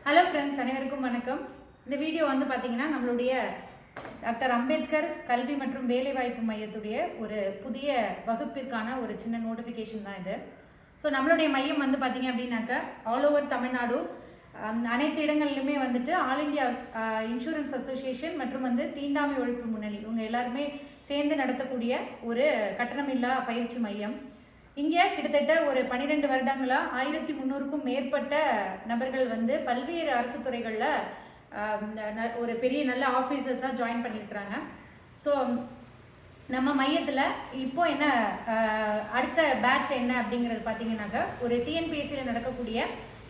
Hello friends, அனைவருக்கும் வணக்கம். இந்த வீடியோ வந்து பார்த்தீங்கன்னா நம்மளுடைய டாக்டர் அம்பேத்கர் கல்வி மற்றும் வேலைவாய்ப்பு மையத்துடைய ஒரு புதிய வகுப்பிற்கான ஒரு சின்ன நோட்டிஃபிகேஷன் தான் இது. ஸோ நம்மளுடைய மையம் வந்து பார்த்தீங்க அப்படின்னாக்கா ஆல் ஓவர் தமிழ்நாடு அனைத்து இடங்கள்லையுமே வந்துட்டு ஆல் இண்டியா இன்சூரன்ஸ் அசோசியேஷன் மற்றும் வந்து தீண்டாமை ஒழிப்பு முன்னணி இவங்க எல்லாருமே சேர்ந்து நடத்தக்கூடிய ஒரு கட்டணமில்லா பயிற்சி மையம். இங்கே கிட்டத்தட்ட ஒரு 12 வருடங்களாக 1300க்கும் மேற்பட்ட நபர்கள் வந்து பல்வேறு அரசு துறைகளில் ஒரு பெரிய நல்ல ஆஃபீஸர்ஸாக ஜாயின் பண்ணியிருக்கிறாங்க. ஸோ நம்ம மையத்தில் இப்போ என்ன அடுத்த பேட்ச் என்ன அப்படிங்கிறது பார்த்தீங்கன்னாக்கா, ஒரு டிஎன்பிஎஸ்சியில் நடக்கக்கூடிய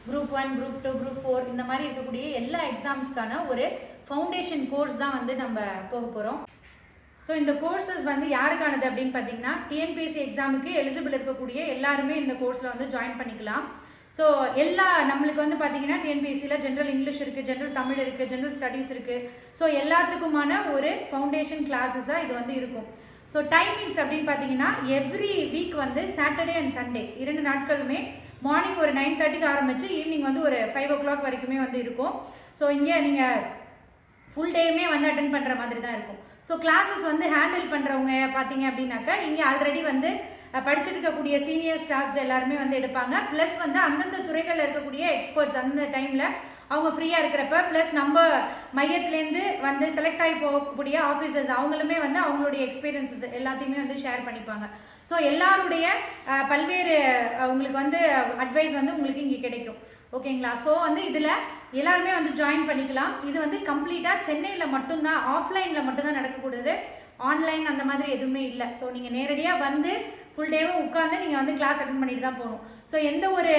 குரூப் 1, குரூப் 2, குரூப் 4 இந்த மாதிரி இருக்கக்கூடிய எல்லா எக்ஸாம்ஸ்க்கான ஒரு ஃபவுண்டேஷன் கோர்ஸ் தான் வந்து நம்ம போக போகிறோம். ஸோ இந்த கோர்சஸ் வந்து யாருக்கானது அப்படின்னு பார்த்தீங்கன்னா, டிஎன்பிஎஸ்சி எக்ஸாமுக்கு எலிஜிபிள் இருக்கக்கூடிய எல்லாருமே இந்த கோர்ஸில் வந்து ஜாயின் பண்ணிக்கலாம். ஸோ நம்மளுக்கு வந்து பார்த்தீங்கன்னா டிஎன்பிஎஸ்சியில் ஜென்ரல் இங்கிலீஷ் இருக்குது, ஜென்ரல் தமிழ் இருக்குது, ஜென்ரல் ஸ்டடீஸ் இருக்குது. ஸோ எல்லாத்துக்குமான ஒரு ஃபவுண்டேஷன் கிளாஸஸாக இது வந்து இருக்கும். ஸோ டைமிங்ஸ் அப்படின்னு பார்த்தீங்கன்னா, எவ்ரி வீக் வந்து சாட்டர்டே அண்ட் சண்டே 2 நாட்களுமே மார்னிங் ஒரு 9:30க்கு ஆரம்பித்து ஈவினிங் வந்து ஒரு 5 o'clock வரைக்குமே வந்து இருக்கும். ஸோ இங்கே நீங்கள் ஃபுல் டேயுமே வந்து அட்டென்ட் பண்ணுற மாதிரி தான் இருக்கும். ஸோ கிளாஸஸ் வந்து ஹேண்டில் பண்ணுறவங்க பார்த்தீங்க அப்படின்னாக்கா, இங்கே ஆல்ரெடி வந்து படிச்சுட்டு இருக்கக்கூடிய சீனியர் ஸ்டாஃப்ஸ் எல்லாருமே வந்து எடுப்பாங்க. ப்ளஸ் வந்து அந்தந்த துறைகளில் இருக்கக்கூடிய எக்ஸ்பர்ட்ஸ் அந்தந்த டைமில் அவங்க ஃப்ரீயாக இருக்கிறப்ப, ப்ளஸ் நம்ம மையத்துலேருந்து வந்து செலக்ட் ஆகி போகக்கூடிய ஆஃபீஸர்ஸ் அவங்களுமே வந்து அவங்களுடைய எக்ஸ்பீரியன்ஸஸ் எல்லாத்தையுமே வந்து ஷேர் பண்ணிப்பாங்க. ஸோ எல்லாருடைய பல்வேறு உங்களுக்கு வந்து அட்வைஸ் வந்து உங்களுக்கு இங்கே கிடைக்கும். ஓகேங்களா? ஸோ வந்து இதில் எல்லாருமே வந்து ஜாயின் பண்ணிக்கலாம். இது வந்து கம்ப்ளீட்டாக சென்னையில் மட்டும்தான், ஆஃப்லைனில் மட்டும்தான் நடக்கக்கூடியது. ஆன்லைன் அந்த மாதிரி எதுவுமே இல்லை. ஸோ நீங்கள் நேரடியாக வந்து ஃபுல் டேவும் உட்காந்து நீங்கள் வந்து கிளாஸ் அட்டன் பண்ணிட்டு தான் போகணும். ஸோ எந்த ஒரு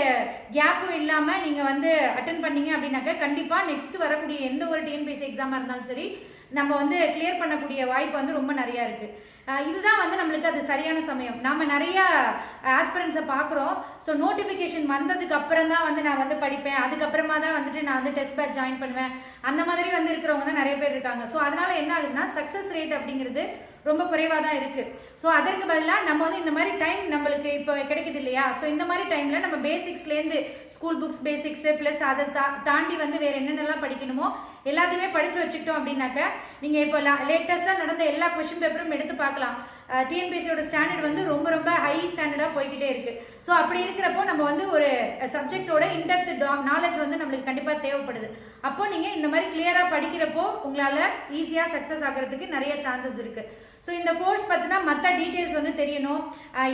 கேப்பும் இல்லாமல் நீங்கள் வந்து அட்டன் பண்ணீங்க அப்படின்னாக்கா, கண்டிப்பாக நெக்ஸ்ட் வரக்கூடிய எந்த ஒரு டிஎன்பிஎஸ்சி எக்ஸாமாக இருந்தாலும் சரி, நம்ம வந்து கிளியர் பண்ணக்கூடிய வாய்ப்பு வந்து ரொம்ப நிறையா இருக்குது. இதுதான் வந்து நம்மளுக்கு அது சரியான சமயம். நாம் நிறையா ஆஸ்பிரன்ஸை பார்க்குறோம். ஸோ நோட்டிஃபிகேஷன் வந்ததுக்கு அப்புறம் தான் வந்து நான் வந்து படிப்பேன், அதுக்கப்புறமா தான் வந்துட்டு நான் வந்து டெஸ்ட் பேட்ச் ஜாயின் பண்ணுவேன், அந்த மாதிரி வந்து இருக்கிறவங்க தான் நிறைய பேர் இருக்காங்க. ஸோ அதனால் என்ன ஆகுதுன்னா, சக்ஸஸ் ரேட் அப்படிங்கிறது ரொம்ப குறைவாக தான் இருக்குது. ஸோ அதற்கு பதிலாக நம்ம வந்து இந்த மாதிரி டைம் நம்மளுக்கு இப்போ கிடைக்குது இல்லையா? ஸோ இந்த மாதிரி டைமில் நம்ம பேசிக்ஸ்லேருந்து ஸ்கூல் புக்ஸ் பேசிக்ஸு ப்ளஸ் அதை தாண்டி வந்து வேறு என்னென்னலாம் படிக்கணுமோ எல்லாத்தையுமே படித்து வச்சுக்கிட்டோம் அப்படின்னாக்க, நீங்கள் இப்போ லேட்டஸ்ட்டாக நடந்த எல்லா கொஷின் பேப்பரும் எடுத்து பார்க்கலாம். டிஎன்பிஎஸ்சியோட ஸ்டாண்டர்ட் வந்து ரொம்ப ரொம்ப ஹை ஸ்டாண்டர்டாக போய்கிட்டே இருக்குது. ஸோ அப்படி இருக்கிறப்போ நம்ம வந்து ஒரு சப்ஜெக்டோட இன்டெப்த் நாலேஜ் வந்து நம்மளுக்கு கண்டிப்பாக தேவைப்படுது. அப்போ நீங்கள் இந்த மாதிரி கிளியராக படிக்கிறப்போ உங்களால் ஈஸியாக சக்ஸஸ் ஆகிறதுக்கு நிறைய சான்சஸ் இருக்குது. ஸோ இந்த கோர்ஸ் பார்த்தினா மற்ற டீட்டெயில்ஸ் வந்து தெரியணும்,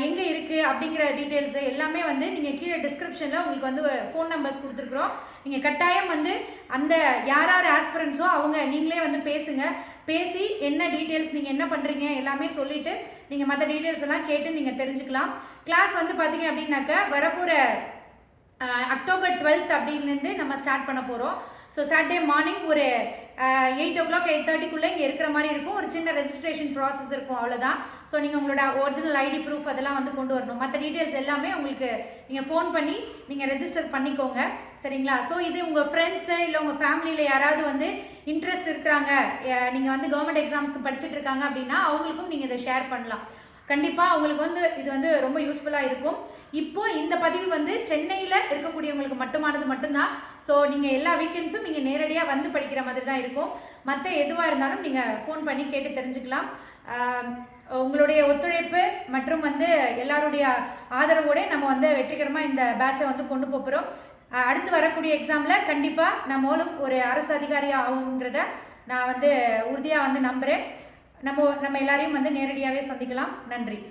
எங்கே இருக்குது அப்படிங்கிற டீட்டெயில்ஸு எல்லாமே வந்து நீங்கள் கீழே டிஸ்கிரிப்ஷனில் உங்களுக்கு வந்து ஃபோன் நம்பர்ஸ் கொடுத்துருக்குறோம். நீங்கள் கட்டாயம் வந்து அந்த யார் ஆஸ்பிரன்ஸோ அவங்க நீங்களே வந்து பேசி என்ன டீட்டெயில்ஸ் நீங்கள் என்ன பண்ணுறீங்க எல்லாமே சொல்லிவிட்டு நீங்கள் மற்ற டீட்டெயில்ஸ் எல்லாம் கேட்டு நீங்கள் தெரிஞ்சுக்கலாம். கிளாஸ் வந்து பார்த்தீங்க அப்படின்னாக்கா, வரப்போகிற அக்டோபர் 12 அப்படின்லேருந்து நம்ம ஸ்டார்ட் பண்ண போகிறோம். ஸோ சாட்டர்டே மார்னிங் ஒரு 8 o'clock 8:30க்குள்ளே இங்கே இருக்கிற மாதிரி இருக்கும். ஒரு சின்ன ரெஜிஸ்ட்ரேஷன் ப்ராசஸ் இருக்கும், அவ்வளோதான். ஸோ நீங்கள் உங்களோட ஒரிஜினல் ஐடி ப்ரூஃப் அதெல்லாம் வந்து கொண்டு வரணும். மற்ற டீட்டெயில்ஸ் எல்லாமே உங்களுக்கு நீங்கள் ஃபோன் பண்ணி நீங்கள் ரெஜிஸ்டர் பண்ணிக்கோங்க, சரிங்களா? ஸோ இது உங்கள் ஃப்ரெண்ட்ஸு இல்லை உங்கள் ஃபேமிலியில் யாராவது வந்து இன்ட்ரெஸ்ட் இருக்கிறாங்க, நீங்கள் வந்து கவர்மெண்ட் எக்ஸாம்ஸ்க்கு படிச்சுட்டு இருக்காங்க அப்படின்னா அவங்களுக்கும் நீங்கள் இதை ஷேர் பண்ணலாம். கண்டிப்பாக அவங்களுக்கு வந்து இது வந்து ரொம்ப யூஸ்ஃபுல்லாக இருக்கும். இப்போ இந்த பதிவு வந்து சென்னையில் இருக்கக்கூடியவங்களுக்கு மட்டும்தான். ஸோ நீங்கள் எல்லா வீக்கெண்ட்ஸும் நீங்கள் நேரடியாக வந்து படிக்கிற மாதிரி தான் இருக்கும். மற்ற எதுவாக இருந்தாலும் நீங்கள் ஃபோன் பண்ணி கேட்டு தெரிஞ்சுக்கலாம். உங்களுடைய ஒத்துழைப்பு மற்றும் வந்து எல்லாருடைய ஆதரவோடு நம்ம வந்து வெற்றிகரமாக இந்த பேட்சை வந்து கொண்டு போகிறோம். அடுத்து வரக்கூடிய எக்ஸாமில் கண்டிப்பாக நம்மளும் ஒரு அரசு அதிகாரி ஆகுங்கிறத நான் வந்து உறுதியாக வந்து நம்புகிறேன். நம்ம எல்லாரையும் வந்து நேரடியாகவே சந்திக்கலாம். நன்றி.